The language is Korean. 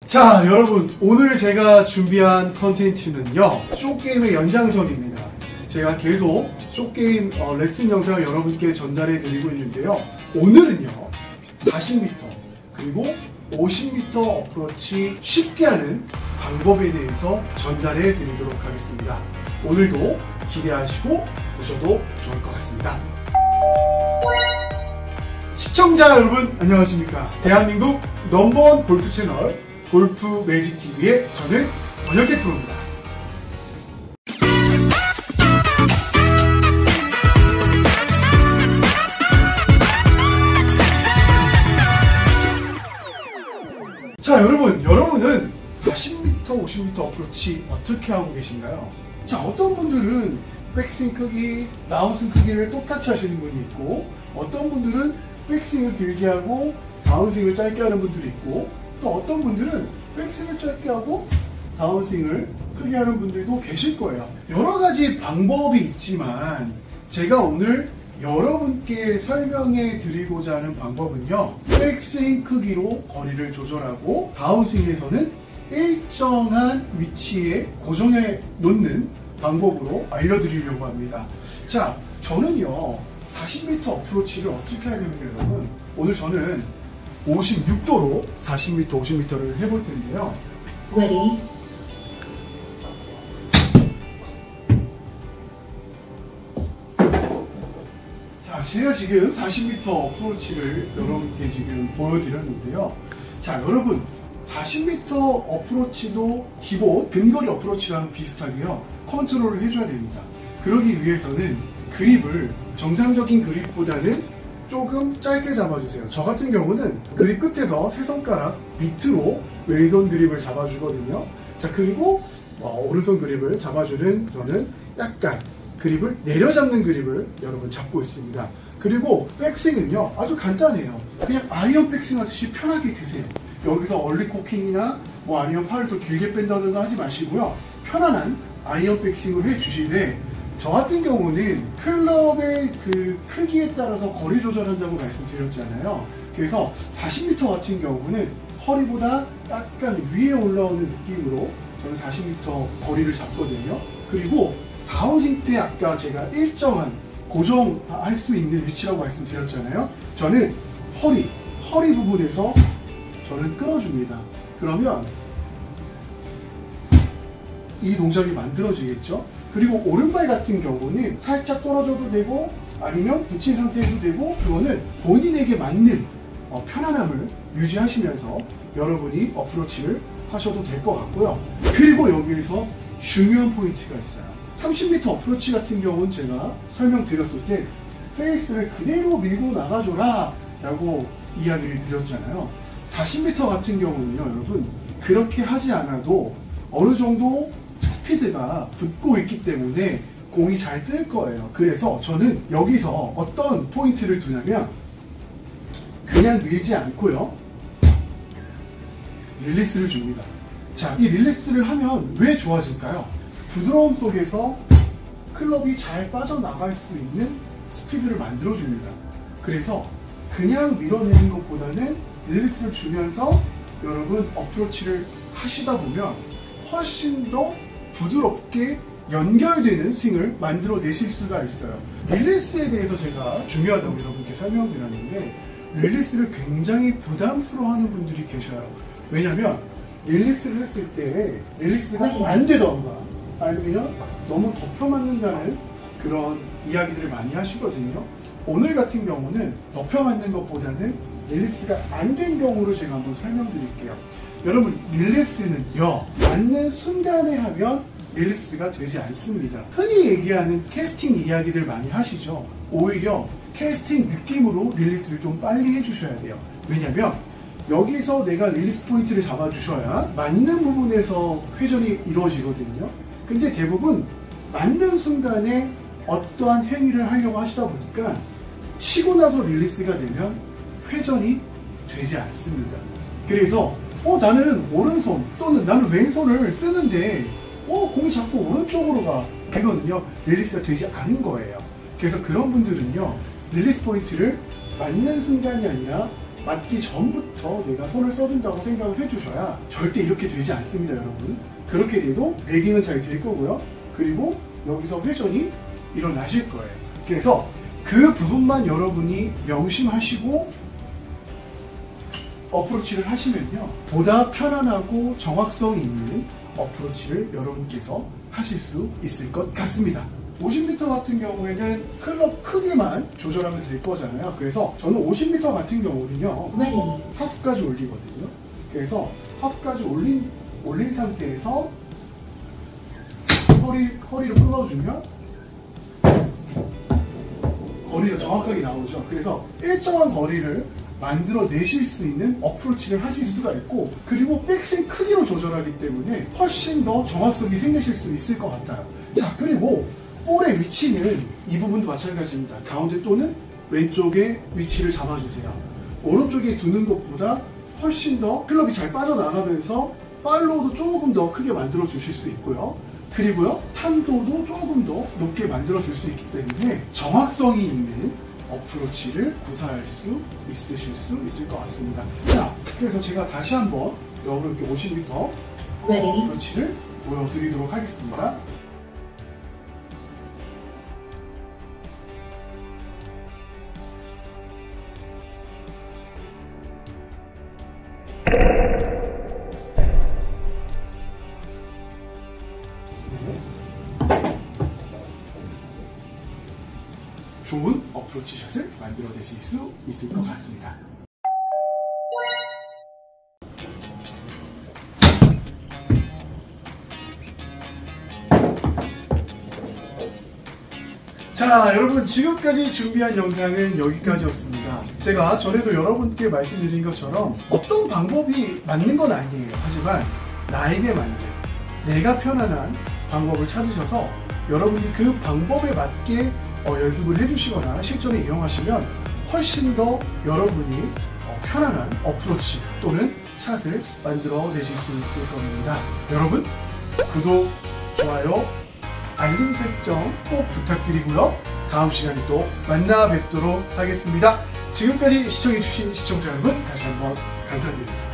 자, 여러분, 오늘 제가 준비한 컨텐츠는요, 쇼게임의 연장선입니다. 제가 계속 쇼게임 레슨 영상을 여러분께 전달해 드리고 있는데요, 오늘은요 40m 그리고 50m 어프로치 쉽게 하는 방법에 대해서 전달해 드리도록 하겠습니다. 오늘도 기대하시고 보셔도 좋을 것 같습니다. 시청자 여러분 안녕하십니까. 대한민국 넘버원 골프 채널 골프 매직 TV의 저는 권혁태 프로입니다. 자, 여러분은 40m, 50m 어프로치 어떻게 하고 계신가요? 자, 어떤 분들은 백스윙 크기, 다운스윙 크기를 똑같이 하시는 분이 있고, 어떤 분들은 백스윙을 길게 하고 다운스윙을 짧게 하는 분들이 있고, 또 어떤 분들은 백스윙을 짧게 하고 다운스윙을 크게 하는 분들도 계실 거예요. 여러 가지 방법이 있지만 제가 오늘 여러분께 설명해 드리고자 하는 방법은요, 백스윙 크기로 거리를 조절하고 다운스윙에서는 일정한 위치에 고정해 놓는 방법으로 알려드리려고 합니다. 자, 저는요 40m 어프로치를 어떻게 하냐면 여러분, 오늘 저는 56도로 40m, 50m를 해볼 텐데요. Ready? 자, 제가 지금 40m 어프로치를 여러분께 지금 보여드렸는데요. 자, 여러분 40m 어프로치도 기본 근거리 어프로치랑 비슷하게요, 컨트롤을 해줘야 됩니다. 그러기 위해서는 그립을 정상적인 그립보다는 조금 짧게 잡아주세요. 저 같은 경우는 그립 끝에서 세 손가락 밑으로 왼손 그립을 잡아주거든요. 자, 그리고 오른손 그립을 잡아주는 저는 약간 그립을 내려잡는 그립을 여러분 잡고 있습니다. 그리고 백스윙은요 아주 간단해요. 그냥 아이언 백스윙 하듯이 편하게 드세요. 여기서 얼리 코킹이나 아니면 팔을 더 길게 뺀다든가 하지 마시고요, 편안한 아이언 백스윙을 해주시되, 저 같은 경우는 클럽의 그 크기에 따라서 거리 조절한다고 말씀드렸잖아요. 그래서 40m 같은 경우는 허리보다 약간 위에 올라오는 느낌으로 저는 40m 거리를 잡거든요. 그리고 다운스윙 때 아까 제가 일정한 고정할 수 있는 위치라고 말씀드렸잖아요. 저는 허리 부분에서 저는 끌어줍니다. 그러면 이 동작이 만들어지겠죠. 그리고 오른발 같은 경우는 살짝 떨어져도 되고 아니면 붙인 상태에도 되고, 그거는 본인에게 맞는 편안함을 유지하시면서 여러분이 어프로치를 하셔도 될 것 같고요. 그리고 여기에서 중요한 포인트가 있어요. 30m 어프로치 같은 경우는 제가 설명드렸을 때 페이스를 그대로 밀고 나가줘라 라고 이야기를 드렸잖아요. 40m 같은 경우는요 여러분, 그렇게 하지 않아도 어느 정도 스피드가 붙고 있기 때문에 공이 잘 뜰 거예요. 그래서 저는 여기서 어떤 포인트를 두냐면, 그냥 밀지 않고요 릴리스를 줍니다. 자, 이 릴리스를 하면 왜 좋아질까요? 부드러움 속에서 클럽이 잘 빠져나갈 수 있는 스피드를 만들어줍니다. 그래서 그냥 밀어내는 것보다는 릴리스를 주면서 여러분 어프로치를 하시다 보면 훨씬 더 부드럽게 연결되는 스윙을 만들어내실 수가 있어요. 릴리스에 대해서 제가 중요하다고 여러분께 설명드렸는데, 릴리스를 굉장히 부담스러워하는 분들이 계셔요. 왜냐면 릴리스를 했을 때 릴리스가 안 되던가 아니면 너무 덮여 맞는다는 그런 이야기들을 많이 하시거든요. 오늘 같은 경우는 덮여 맞는 것보다는 릴리스가 안 된 경우를 제가 한번 설명드릴게요. 여러분, 릴리스는요 맞는 순간에 하면 릴리스가 되지 않습니다. 흔히 얘기하는 캐스팅 이야기들 많이 하시죠. 오히려 캐스팅 느낌으로 릴리스를 좀 빨리 해주셔야 돼요. 왜냐면 여기서 내가 릴리스 포인트를 잡아주셔야 맞는 부분에서 회전이 이루어지거든요. 근데 대부분 맞는 순간에 어떠한 행위를 하려고 하시다 보니까 치고 나서 릴리스가 되면 회전이 되지 않습니다. 그래서 나는 오른손 또는 나는 왼손을 쓰는데 공이 자꾸 오른쪽으로 가. 그거는요 릴리스가 되지 않은 거예요. 그래서 그런 분들은요 릴리스 포인트를 맞는 순간이 아니라 맞기 전부터 내가 손을 써준다고 생각을 해주셔야 절대 이렇게 되지 않습니다, 여러분. 그렇게 돼도 레깅은 잘 될 거고요. 그리고 여기서 회전이 일어나실 거예요. 그래서 그 부분만 여러분이 명심하시고 어프로치를 하시면요, 보다 편안하고 정확성 있는 어프로치를 여러분께서 하실 수 있을 것 같습니다. 50m 같은 경우에는 클럽 크기만 조절하면 될 거잖아요. 그래서 저는 50m 같은 경우는요, 하프까지 올리거든요. 그래서 하프까지 올린 상태에서 허리를 끊어주면 거리가 정확하게 나오죠. 그래서 일정한 거리를 만들어내실 수 있는 어프로치를 하실 수가 있고, 그리고 백스윙 크기로 조절하기 때문에 훨씬 더 정확성이 생기실 수 있을 것 같아요. 자, 그리고 볼의 위치는 이 부분도 마찬가지입니다. 가운데 또는 왼쪽에 위치를 잡아주세요. 오른쪽에 두는 것보다 훨씬 더 클럽이 잘 빠져나가면서 팔로우도 조금 더 크게 만들어 주실 수 있고요. 그리고요, 탄도도 조금 더 높게 만들어 줄 수 있기 때문에 정확성이 있는 어프로치를 구사할 수 있을 것 같습니다. 자, 그래서 제가 다시 한번 여러분께 50m 어프로치를 보여드리도록 하겠습니다. 좋은 어프로치 샷을 만들어내실 수 있을 것 같습니다. 자, 여러분, 지금까지 준비한 영상은 여기까지였습니다. 제가 전에도 여러분께 말씀드린 것처럼 어떤 방법이 맞는 건 아니에요. 하지만 나에게 맞는, 내가 편안한 방법을 찾으셔서 여러분이 그 방법에 맞게 연습을 해주시거나 실전에 이용하시면 훨씬 더 여러분이 편안한 어프로치 또는 샷을 만들어내실 수 있을 겁니다. 여러분, 구독, 좋아요, 알림 설정 꼭 부탁드리고요. 다음 시간에 또 만나 뵙도록 하겠습니다. 지금까지 시청해주신 시청자 여러분, 다시 한번 감사드립니다.